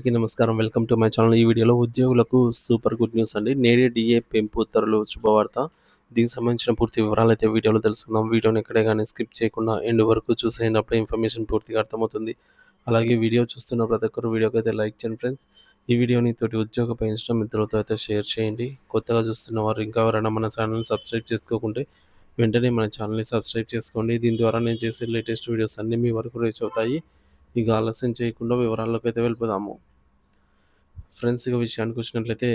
అందరికీ నమస్కారం. Welcome to my channel. ఈ వీడియోలో ఉద్యోగులకు సూపర్ గుడ్ న్యూస్ అండి. నేడే డీఏ పెంపు ఉత్తర్వులు శుభవార్త. దీనికి సంబంధించిన పూర్తి వివరాలైతే వీడియోలో తెలుసుకుందాం. వీడియోని ఎక్కడే గాని స్కిప్ చేయకుండా ఎండ్ వరకు చూసేయండి. అప్పుడే ఇన్ఫర్మేషన్ పూర్తిగా అర్థమవుతుంది. అలాగే వీడియో చూస్తున్న ప్రతి ఒక్కరు వీడియోకైతే లైక్ చేయండి ఫ్రెండ్స్. ఈ వీడియోని తోటి ఉద్యోగపై ఇష్టం మిత్రులతో అయితే షేర్ చేయండి. కొత్తగా చూస్తున్న వారు ఇంకా ఎవరైనా మన ఛానల్‌ని సబ్స్క్రైబ్ చేసుకోకుంటే వెంటనే మన ఛానల్‌ని సబ్స్క్రైబ్ చేసుకోండి. దీని ద్వారా నేను చేసే లేటెస్ట్ వీడియోస్ అన్నీ మీ వరకు రీచ్ అవుతాయి. ఇక ఆలస్యం చేయకుండా వివరాల్లోకైతే వెళ్ళిపోదాము. ఫ్రెండ్స్ ఇక విషయానికొచ్చినట్లయితే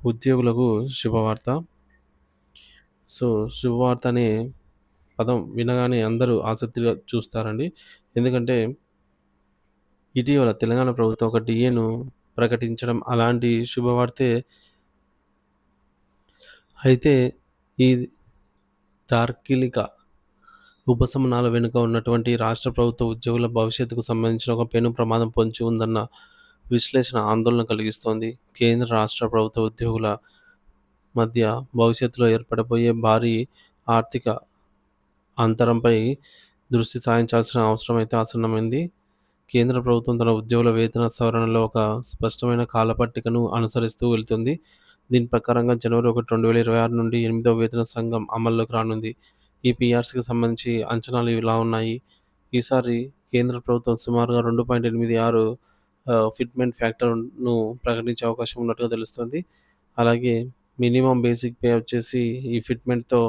ఉద్యోగులకు శుభవార్త. సో, శుభవార్త అనే పదం వినగానే అందరూ ఆసక్తిగా చూస్తారండి. ఎందుకంటే ఇటీవల తెలంగాణ ప్రభుత్వం ఒక డీఏను ప్రకటించడం అలాంటి శుభవార్తే. అయితే ఈ తార్కిలిక ఉపశమనాల వెనుక ఉన్నటువంటి రాష్ట్ర ప్రభుత్వ ఉద్యోగుల భవిష్యత్తుకు సంబంధించిన ఒక పెను ప్రమాదం పొంచి ఉందన్న విశ్లేషణ ఆందోళన కలిగిస్తోంది. కేంద్ర, రాష్ట్ర ప్రభుత్వ ఉద్యోగుల మధ్య భవిష్యత్తులో ఏర్పడబోయే భారీ ఆర్థిక అంతరంపై దృష్టి సారించాల్సిన అవసరం అయితే ఆసన్నమైంది. కేంద్ర ప్రభుత్వం తన ఉద్యోగుల వేతన సవరణలో ఒక స్పష్టమైన కాలపట్టికను అనుసరిస్తూ వెళ్తుంది. దీని ప్రకారంగా జనవరి 1, 2026 నుండి 8వ వేతన సంఘం అమల్లోకి రానుంది. ఈ పీఆర్సీకి సంబంధించి అంచనాలు ఇలా ఉన్నాయి. ఈసారి కేంద్ర ప్రభుత్వం సుమారుగా 2.86 ఫిట్‌మెంట్ ఫ్యాక్టర్‌ను ప్రకటించే అవకాశం ఉన్నట్టుగా తెలుస్తుంది. అలాగే మినిమమ్ బేసిక్ పే వచ్చేసి ఈ ఫిట్‌మెంట్‌తో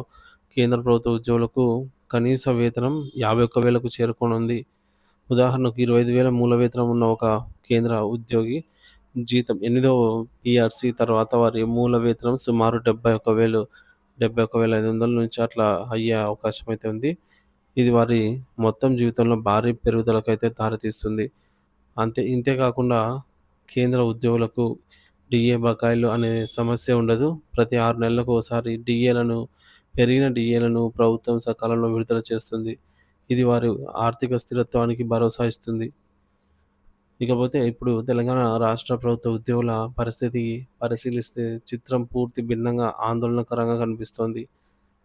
కేంద్ర ప్రభుత్వ ఉద్యోగులకు కనీస వేతనం 51,000కు చేరుకోనుంది. ఉదాహరణకు 25,000 మూల వేతనం ఉన్న ఒక కేంద్ర ఉద్యోగి జీతం 8వ పీఆర్సీ తర్వాత వారి మూల వేతనం సుమారు 71,000, 71,500 నుంచి అట్లా అయ్యే అవకాశం అయితే ఉంది. ఇది వారి మొత్తం జీవితంలో భారీ పెరుగుదలకైతే దారితీస్తుంది. ఇంతే కాకుండా కేంద్ర ఉద్యోగులకు డీఏ బకాయిలు అనే సమస్య ఉండదు. ప్రతి 6 నెలలకు ఓసారి పెరిగిన డీఏలను ప్రభుత్వం సకాలంలో విడుదల చేస్తుంది. ఇది వారి ఆర్థిక స్థిరత్వానికి భరోసా ఇస్తుంది. ఇకపోతే ఇప్పుడు తెలంగాణ రాష్ట్ర ప్రభుత్వ ఉద్యోగుల పరిస్థితి పరిశీలిస్తే చిత్రం పూర్తి భిన్నంగా ఆందోళనకరంగా కనిపిస్తోంది.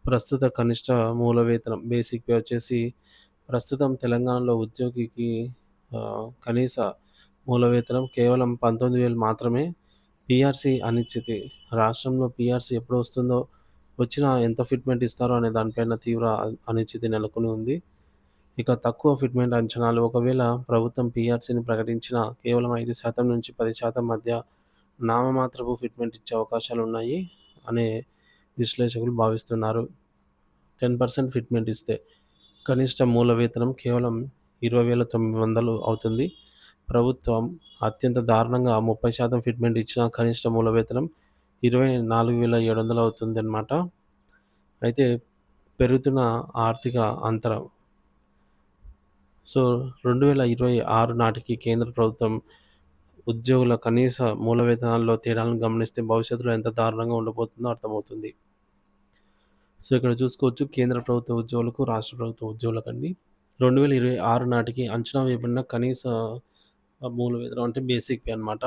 ప్రస్తుత కనిష్ట మూల వేతనం బేసిక్ పే వచ్చేసి ప్రస్తుతం తెలంగాణలో ఉద్యోగికి కనీస మూల వేతనం కేవలం 19,000 మాత్రమే. పీఆర్సీ అనిశ్చితి. రాష్ట్రంలో పీఆర్సీ ఎప్పుడు వస్తుందో, వచ్చినా ఎంత ఫిట్‌మెంట్ ఇస్తారో అనే దానిపైన తీవ్ర అనిశ్చితి నెలకొని ఉంది. ఇక తక్కువ ఫిట్‌మెంట్ అంచనాలు. ఒకవేళ ప్రభుత్వం పీఆర్సీని ప్రకటించినా కేవలం 5% నుంచి 10% మధ్య నామమాత్రపు ఫిట్‌మెంట్ ఇచ్చే అవకాశాలున్నాయి అనే విశ్లేషకులు భావిస్తున్నారు. 10% ఫిట్‌మెంట్ ఇస్తే కనిష్ట మూల వేతనం కేవలం 20,900 అవుతుంది. ప్రభుత్వం అత్యంత దారుణంగా 30% ఫిట్‌మెంట్ ఇచ్చినా కనిష్ట మూల వేతనం 24,700 అవుతుందన్నమాట. అయితే పెరుగుతున్న ఆర్థిక అంతరం. సో, 2026 నాటికి కేంద్ర ప్రభుత్వం ఉద్యోగుల కనీస మూల వేతనాల్లో తేడాలను గమనిస్తే భవిష్యత్తులో ఎంత దారుణంగా ఉండబోతుందో అర్థమవుతుంది. సో, ఇక్కడ చూసుకోవచ్చు కేంద్ర ప్రభుత్వ ఉద్యోగులకు, రాష్ట్ర ప్రభుత్వ ఉద్యోగులకండి 2026 నాటికి అంచనా వేయబడిన కనీస మూల వేతనం అంటే బేసిక్ పే అనమాట.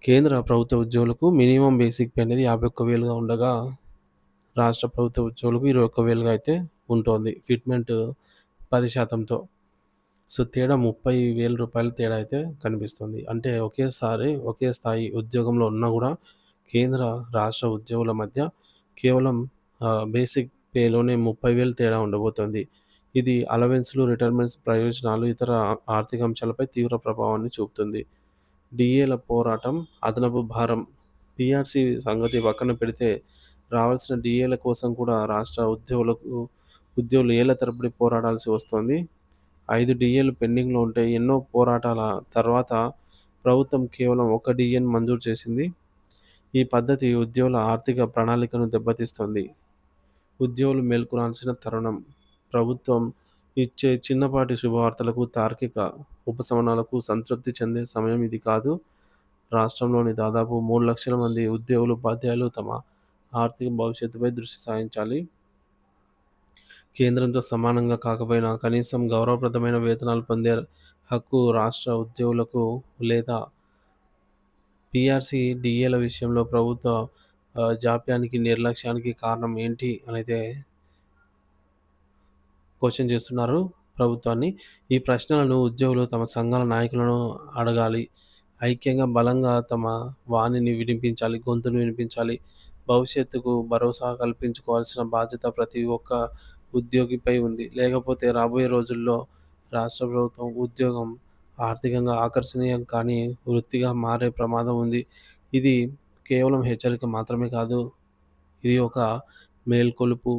కేంద్ర ప్రభుత్వ ఉద్యోగులకు మినిమమ్ బేసిక్ పే అనేది 51,000గా ఉండగా, రాష్ట్ర ప్రభుత్వ ఉద్యోగులకు 21,000గా అయితే ఉంటోంది. ఫిట్‌మెంట్ 10%తో. సో, తేడా రూ. 30,000 తేడా అయితే కనిపిస్తుంది. అంటే ఒకే స్థాయి ఉద్యోగంలో ఉన్నా గూడా కేంద్ర, రాష్ట్ర ఉద్యోగుల మధ్య కేవలం బేసిక్ పేలోనే 30,000 తేడా ఉండబోతోంది. ఇది అలవెన్స్‌లు, రిటైర్మెంట్స్ ప్రయోజనాలు, ఇతర ఆర్థిక అంశాలపై తీవ్ర ప్రభావాన్ని చూపుతుంది. డీఏల పోరాటం, అదనపు భారం. పీఆర్సీ సంగతి పక్కన పెడితే రావాల్సిన డీఏల కోసం కూడా రాష్ట్ర ఉద్యోగులు ఏళ్ల తరబడి పోరాడాల్సి వస్తోంది. 5 డీఏలు పెండింగ్‌లో ఉంటే ఎన్నో పోరాటాల తర్వాత ప్రభుత్వం కేవలం ఒక డీఏను మంజూరు చేసింది. ఈ పద్ధతి ఉద్యోగుల ఆర్థిక ప్రణాళికను దెబ్బతీస్తోంది. ఉద్యోగులు మేల్కొనాల్సిన తరుణం. ప్రభుత్వం ఇచ్చే చిన్నపాటి శుభవార్తలకు, తార్కిక ఉపశమనాలకు సంతృప్తి చెందే సమయం ఇది కాదు. రాష్ట్రంలోని దాదాపు 3,00,000 మంది ఉద్యోగులు, ఉపాధ్యాయులు తమ ఆర్థిక భవిష్యత్తుపై దృష్టి సారించాలి. కేంద్రంతో సమానంగా కాకపోయినా కనీసం గౌరవప్రదమైన వేతనాలు పొందే హక్కు రాష్ట్ర ఉద్యోగులకు లేదా పీఆర్సీ, డీఏల విషయంలో ప్రభుత్వ జాప్యానికి, నిర్లక్ష్యానికి కారణం ఏంటి అనైతే క్వెషన్ చేస్తున్నారు. ప్రభుత్వాన్ని. ఈ ప్రశ్నలను ఉద్యోగులు తమ సంఘాల నాయకులను అడగాలి. ఐక్యంగా, బలంగా తమ వాణిని వినిపించాలి, గొంతును వినిపించాలి. భవిష్యత్తుకు భరోసా కల్పించుకోవాల్సిన బాధ్యత ప్రతి ఒక్క ఉద్యోగిపై ఉంది. లేకపోతే రాబోయే రోజుల్లో రాష్ట్ర ప్రభుత్వం ఉద్యోగం ఆర్థికంగా ఆకర్షణీయం కానీ వృత్తిగా మారే ప్రమాదం ఉంది. ఇది కేవలం హెచ్చరిక మాత్రమే కాదు. ఇది ఒక మేల్కొలుపు.